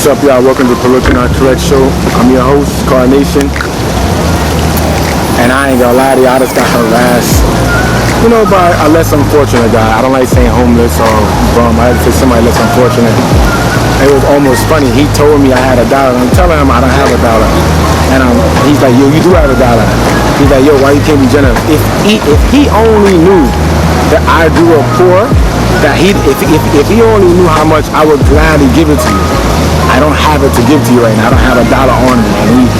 What's up, y'all? Welcome to Political Not Correct Show. I'm your host, Carnation. And I ain't gonna lie to you, I just got harassed. You know, by a less unfortunate guy. I don't like saying homeless or bum. I had to say somebody less unfortunate. It was almost funny. He told me I had $1. I'm telling him I don't have $1. And he's like, yo, you do have $1. He's like, yo, why you can't be generous? If he only knew that I grew up poor, that if he only knew how much I would gladly give it to you. I don't have it to give to you right now. I don't have $1 on me. And he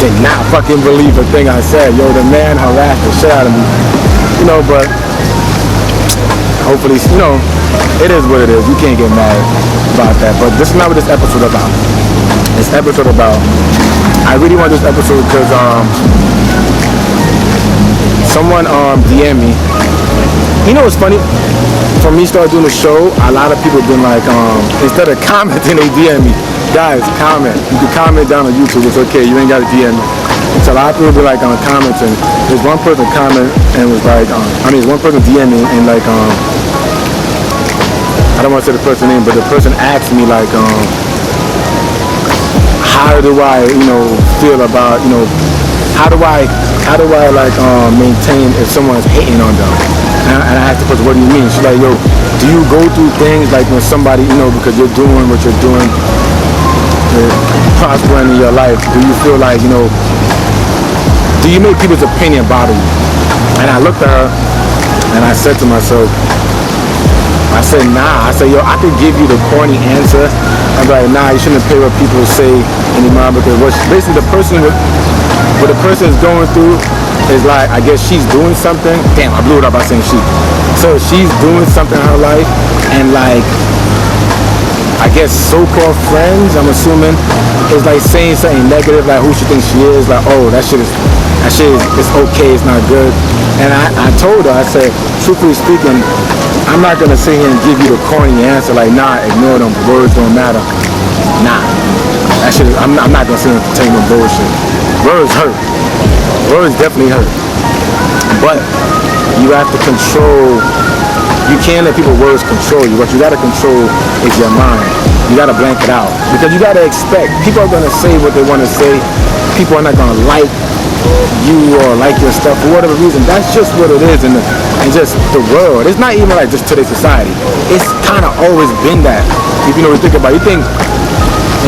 did not fucking believe a thing I said. Yo, the man harassed the shit out of me. You know, but hopefully, you know, it is what it is. You can't get mad about that. But this is not what this episode is about. This episode about, I really want this episode because someone DM'd me. You know what's funny? For me start doing the show, a lot of people have been like, instead of commenting, they DM me. Guys, comment. You can comment down on YouTube. It's okay. You ain't got to DM me. So a lot of people be like commenting. There's one person comment and was like, there's one person DM me and like, I don't want to say the person's name, but the person asked me like, how do I, feel about, how do I like maintain if someone's hating on them? And I asked the person, what do you mean? She's like, yo, do you go through things like when somebody, because you're doing what you're doing, prospering in your life, do you feel like, do you make people's opinion bother you? And I looked at her and I said to myself, I said, nah. I said, yo, I could give you the corny answer. I'm like, nah, you shouldn't pay what people say anymore because basically the person what the person is going through is like, I guess she's doing something. Damn, I blew it up by saying she. So she's doing something in her life and like, I guess so-called friends, I'm assuming, is like saying something negative, like who she thinks she is, like, oh, that shit is it's okay, it's not good. And I told her, I said, truthfully speaking, I'm not gonna sit here and give you the corny answer, like, nah, ignore them, words don't matter. Nah, that shit is, I'm not gonna sit here and tell you no bullshit. Words hurt. Words definitely hurt. But you have to control. You can't let people's words control you. What you gotta control is your mind. You gotta blank it out. Because you gotta expect, people are gonna say what they wanna say. People are not gonna like you or like your stuff for whatever reason. That's just what it is in just the world. It's not even like just today's society. It's kinda always been that. If you know what you think about it. You think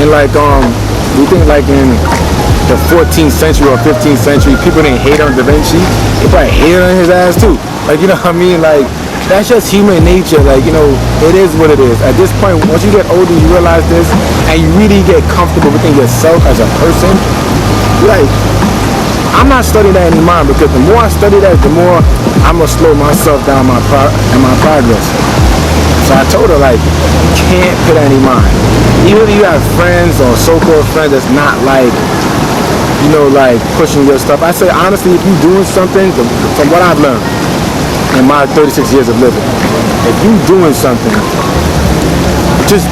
in like in the 14th century or 15th century, people didn't hate on Da Vinci. They probably hated on his ass too. Like, you know what I mean? Like, that's just human nature. Like, it is what it is. At this point, once you get older, you realize this, and you really get comfortable within yourself as a person. You're like, I'm not studying that anymore because the more I study that, the more I'm gonna slow myself down in my progress. So I told her, like, you can't put that in mind. Even if you have friends or so-called friends that's not like, like pushing your stuff. I say, honestly, if you're doing something, from what I've learned in my 36 years of living, if you're doing something, just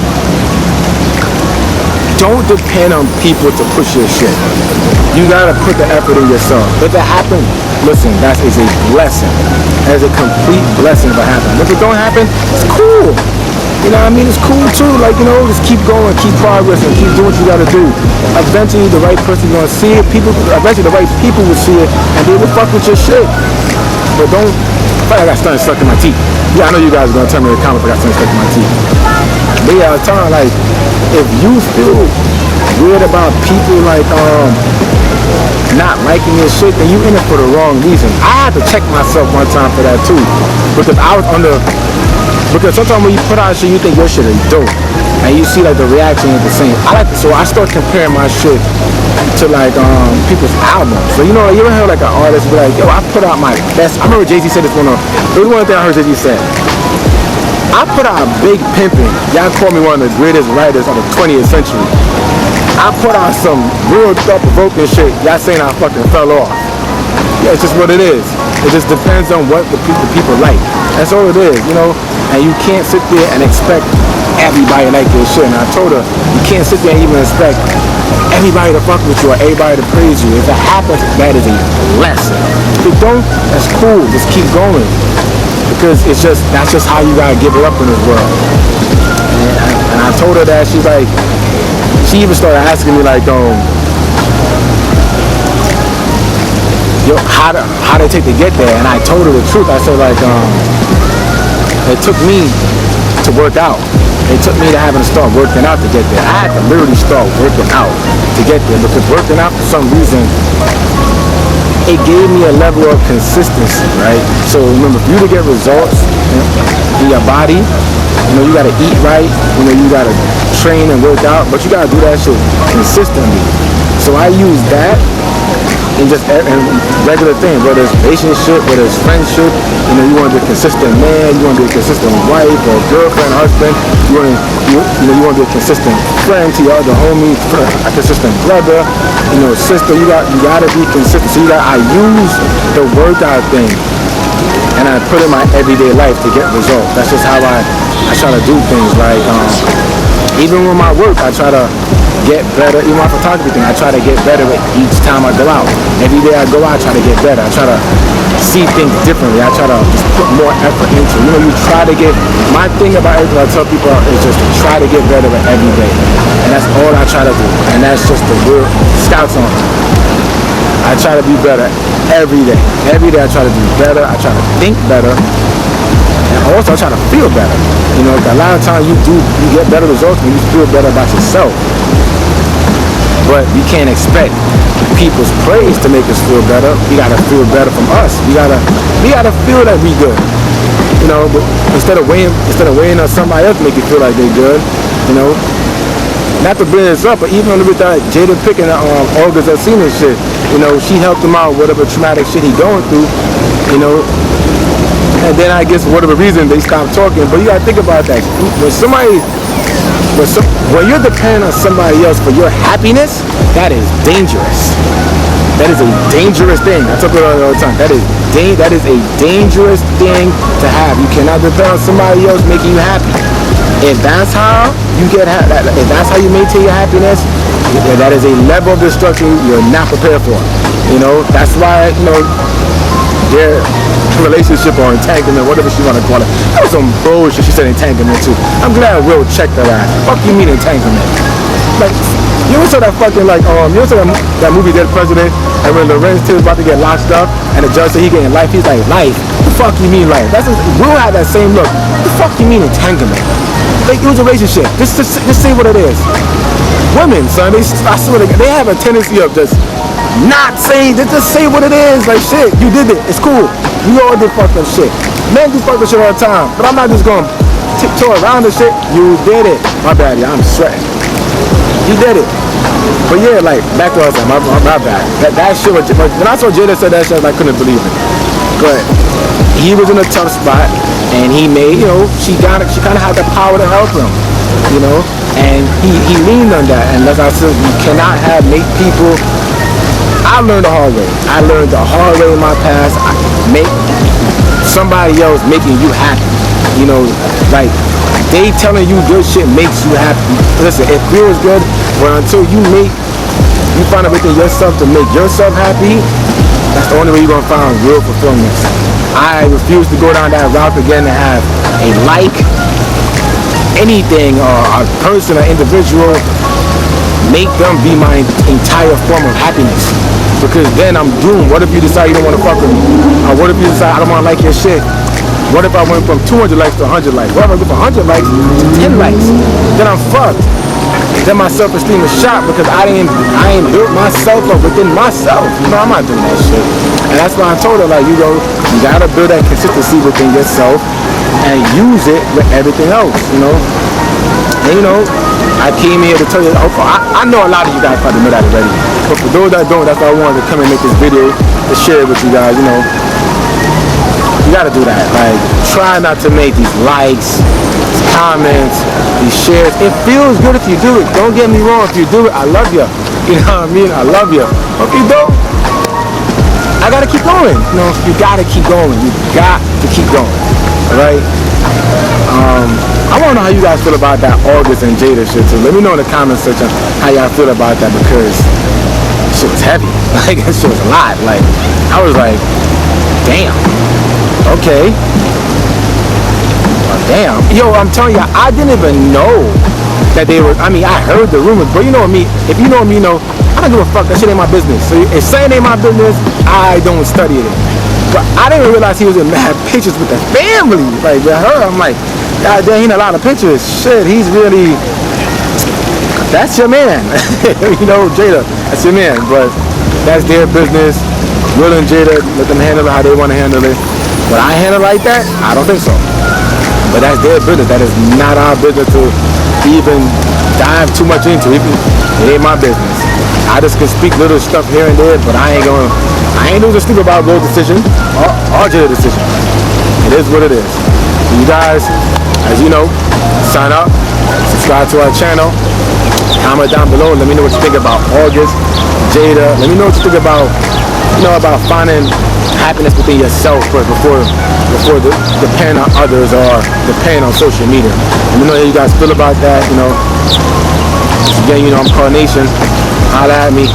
don't depend on people to push your shit. You gotta put the effort in yourself. If it happens, listen, that is a blessing. That is a complete blessing if it happens. If it don't happen, it's cool. You know what I mean? It's cool too. Like, just keep going, keep progressing, keep doing what you gotta do. Eventually the right person's gonna see it. Eventually the right people will see it and they will fuck with your shit. But don't, I feel like I got something stuck in my teeth. Yeah, I know you guys are gonna tell me in the comments I got something stuck in my teeth. But yeah, I was telling her, like, if you feel weird about people like not liking your shit, then you in it for the wrong reason. I had to check myself one time for that too. Because sometimes when you put out shit, you think your shit is dope. And you see like the reaction is the same. So I start comparing my shit to like people's albums. So you ever heard like an artist be like, yo, I put out my best. I remember Jay-Z said this it was one thing I heard Jay-Z say. I put out Big Pimpin'. Y'all call me one of the greatest writers of the 20th century. I put out some real thought-provoking shit. Y'all saying I fucking fell off. Yeah, it's just what it is. It just depends on what the people like. That's all it is, And you can't sit there and expect everybody like your shit. And I told her, you can't sit there and even expect everybody to fuck with you or everybody to praise you. If it happens, that is a blessing. If it don't, that's cool. Just keep going. Because that's just how you gotta give it up in this world. And I told her that. She's like, she even started asking me like, yo, how to take to get there, and I told her the truth. I said like, it took me to work out. It took me to having to start working out to get there. I had to literally start working out to get there, because working out for some reason, it gave me a level of consistency, right? So remember, for you to get results in your body, you gotta eat right, you gotta train and work out, but you gotta do that shit consistently. So I use that in just regular things, whether it's relationship, whether it's friendship, you want to be a consistent man, you want to be a consistent wife or girlfriend, husband, you want to be a consistent friend to your other homie, a consistent brother, sister, you gotta be consistent. So I use the workout thing and I put in my everyday life to get results. That's just how I try to do things. Like even with my work, I try to get better. Even my photography thing, I try to get better each time I go out. Every day I go out, I try to get better. I try to see things differently. I try to just put more effort into it. You try to get, my thing about everything I tell people is just to try to get better every day. And that's all I try to do. And that's just the real Scouts on. I try to be better every day. Every day I try to do better. I try to think better. And also I try to feel better. A lot of times you get better results when you feel better about yourself. But you can't expect people's praise to make us feel better. We gotta feel better from us. We gotta feel that we good. But instead of waiting on somebody else to make you feel like they good, not to bring this up, but even with that Jada picking August Jada shit, she helped him out with whatever traumatic shit he going through, and then I guess for whatever reason they stopped talking. But you gotta think about that. When you're dependent on somebody else for your happiness, that is dangerous. That is a dangerous thing. I tell people all the time. That is a dangerous thing to have. You cannot depend on somebody else making you happy. If that's how you if that's how you maintain your happiness, that is a level of destruction you're not prepared for. That's why their relationship or entanglement, whatever she want to call it, that was some bullshit. She said entanglement too. I'm glad Will checked her ass. Fuck you mean entanglement? Like, you ever saw that fucking you ever saw that movie Dead President, and when Lorenz Till was about to get locked up and the judge said he getting life, he's like, life? What the fuck you mean life? Will had that same look. What the fuck you mean entanglement? Like, it was a relationship. Just say what it is. Women, son, I swear to God, they have a tendency of just not saying, just say what it is. Like, shit, you did it. It's cool. You all did fucked up shit. Men do fucked up shit all the time. But I'm not just going to tiptoe around this shit. You did it. My bad, yeah, I'm sweating. You did it. But yeah, like, back to us, my bad. That shit was, when I saw Jada said that shit, I couldn't believe it. But he was in a tough spot, and he made, she kind of had the power to help him, and he leaned on that. And as I said, you cannot make people. I learned the hard way. I learned the hard way in my past. Make somebody else making you happy. Like, they telling you good shit makes you happy. Listen, it feels good, but until you find a way within yourself to make yourself happy, that's the only way you're gonna find real fulfillment. I refuse to go down that route again to have anything or a person or individual make them be my entire form of happiness. Because then I'm doomed. What if you decide you don't want to fuck with me? Or what if you decide I don't want to like your shit? What if I went from 200 likes to 100 likes? What if I go from 100 likes to 10 likes? Then I'm fucked. Then my self-esteem is shot because I ain't built myself up within myself. I'm not doing that shit. And that's why I told her, like, you gotta build that consistency within yourself and use it with everything else, And I came here to tell you, I know a lot of you guys probably know that already. But for those that don't, that's why I wanted to come and make this video to share it with you guys, You gotta do that. Like, try not to make these likes, these comments, these shares. It feels good if you do it. Don't get me wrong. If you do it, I love you. You know what I mean? I love you. If you don't, I gotta keep going. You gotta keep going. You got to keep going. Alright? I wanna know how you guys feel about that August and Jada shit too. Let me know in the comment section how y'all feel about that, because shit was heavy. Like, that shit was a lot. Like, I was like, damn. Okay. Damn. Yo, I'm telling you, I didn't even know that they were. I mean, I heard the rumors, but you know me. If you know me, you know I don't give a fuck. That shit ain't my business. So if saying ain't my business, I don't study it. But I didn't realize he was in mad pictures with the family. Like with her, I'm like, God damn, he in a lot of pictures. Shit, he's really. That's your man. You know, Jada, that's your man. But that's their business. Will and Jada, let them handle it how they want to handle it. But I handle it like that? I don't think so. But that's their business. That is not our business to even dive too much into. It ain't my business. I just can speak little stuff here and there, but I ain't losing sleep about Will's decision or Jada's decision. It is what it is. You guys, as you know, sign up, subscribe to our channel, comment down below, let me know what you think about August, Jada. Let me know what you think about, about finding happiness within yourself first before depend on others or depend on social media. Let me know how you guys feel about that. Again, I'm Carnation. Holla at me.